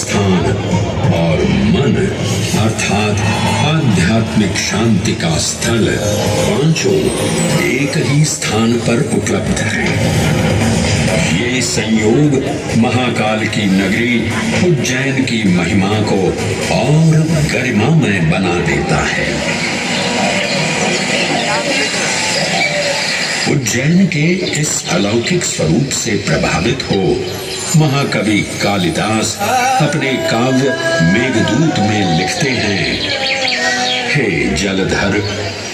स्थान और मन अर्थात आध्यात्मिक शांति का स्थल पांचों एक ही स्थान पर उपलब्ध है। ये संयोग महाकाल की नगरी उज्जैन की महिमा को और गरिमामय बना देता है। उज्जैन के इस अलौकिक स्वरूप से प्रभावित हो महाकवि कालिदास अपने काव्य मेघदूत में लिखते हैं, हे जलधर,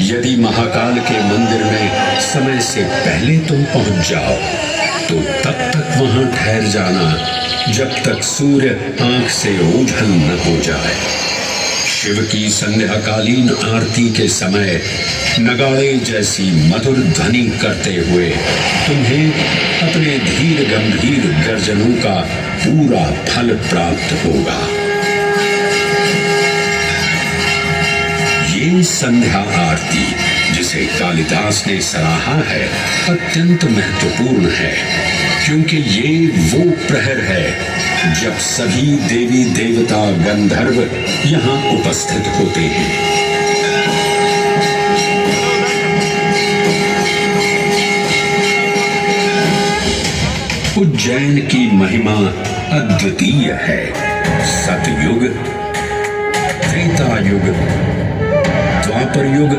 यदि महाकाल के मंदिर में समय से पहले तुम पहुंच जाओ तो तब तक वहां ठहर जाना जब तक सूर्य आंख से ओझल न हो जाए। शिव की संध्याकालीन आरती के समय नगाड़े जैसी मधुर ध्वनि करते हुए तुम्हें अपने धीर गंभीर गर्जनों का पूरा फल प्राप्त होगा। ये संध्या आरती जिसे कालिदास ने सराहा है अत्यंत महत्वपूर्ण है, क्योंकि ये वो प्रहर है जब सभी देवी देवता गंधर्व यहाँ उपस्थित होते हैं। उज्जैन की महिमा अद्वितीय है। सतयुग, त्रेता युग, द्वापर युग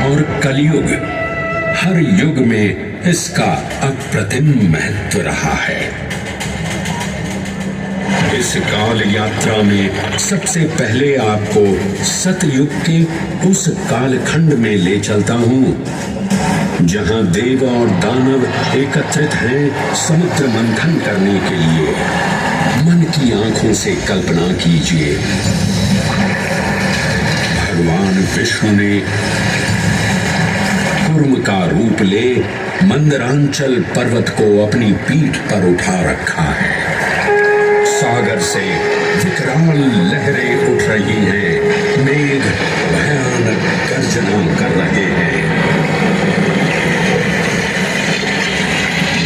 और कलयुग, हर युग में इसका अप्रतिम महत्व रहा है। इस काल यात्रा में सबसे पहले आपको सतयुग के उस कालखंड में ले चलता हूँ जहां देव और दानव एकत्रित हैं समुद्र मंथन करने के लिए। मन की आंखों से कल्पना कीजिए, भगवान विष्णु ने कूर्म का रूप ले मंदरांचल पर्वत को अपनी पीठ पर उठा रखा है। सागर से विकराल लहरें उठ रही हैं, मेघ भयानक गर्जना कर रहे हैं।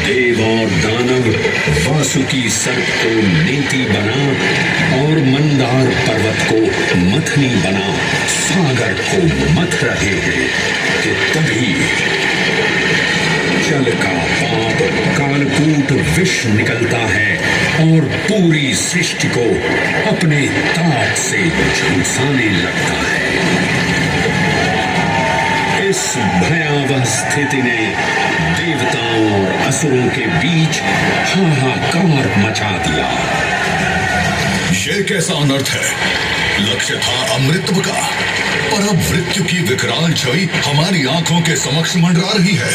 देव और दानव वासुकी सर्प को नीति बना और मंदार पर्वत को मथनी बना सागर को मथ रहे हैं कि तभी जल का पाप कालकूट विष निकलता है और पूरी सृष्टि को अपने ताप से झुलसाने लगता है। इस भयावह स्थिति ने देवताओं और असुरों के बीच हाहाकार मचा दिया। ये कैसा अनर्थ है? लक्ष्य था अमृतत्व का, पर अब मृत्यु की विकराल छवि हमारी आंखों के समक्ष मंडरा रही है।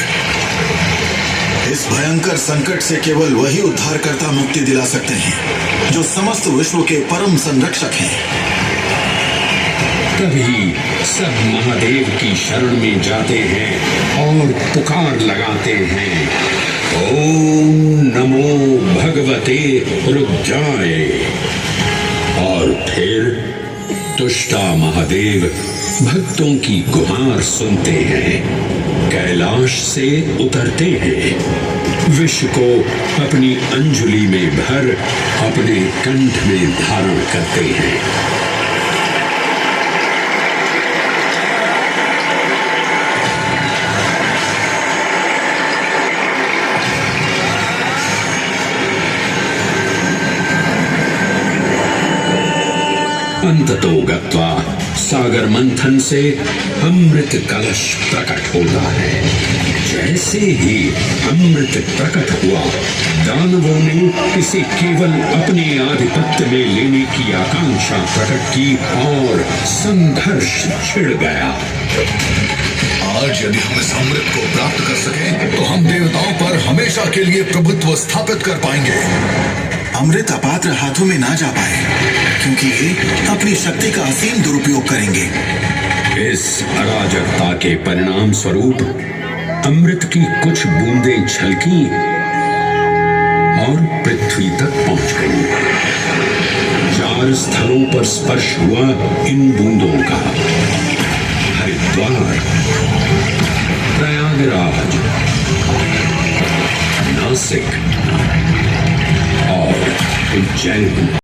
इस भयंकर संकट से केवल वही उद्धारकर्ता मुक्ति दिला सकते हैं जो समस्त विश्व के परम संरक्षक हैं। तभी सब महादेव की शरण में जाते हैं और पुकार लगाते हैं, ओम नमो भगवते रुद्राय। और फिर तुष्टा महादेव भक्तों की गुहार सुनते हैं, कैलाश से उतरते हैं, विष को अपनी अंजुलि में भर अपने कंठ में धारण करते हैं। अंततो गत्वा सागर मंथन से अमृत कलश प्रकट होता है। जैसे ही अमृत प्रकट हुआ, दानवों ने इसे केवल अपने आधिपत्य में लेने की आकांक्षा प्रकट की और संघर्ष छिड़ गया। आज यदि हम इस अमृत को प्राप्त कर सकें, तो हम देवताओं पर हमेशा के लिए प्रभुत्व स्थापित कर पाएंगे। अमृत अपात्र हाथों में ना जा पाए, क्योंकि ये अपनी शक्ति का असीम दुरुपयोग करेंगे। इस अराजकता के परिणाम स्वरूप अमृत की कुछ बूंदें छलकी और पृथ्वी तक पहुंच गई। 4 स्थलों पर स्पर्श हुआ इन बूंदों का, हरिद्वार, प्रयागराज, नासिक और उज्जैन।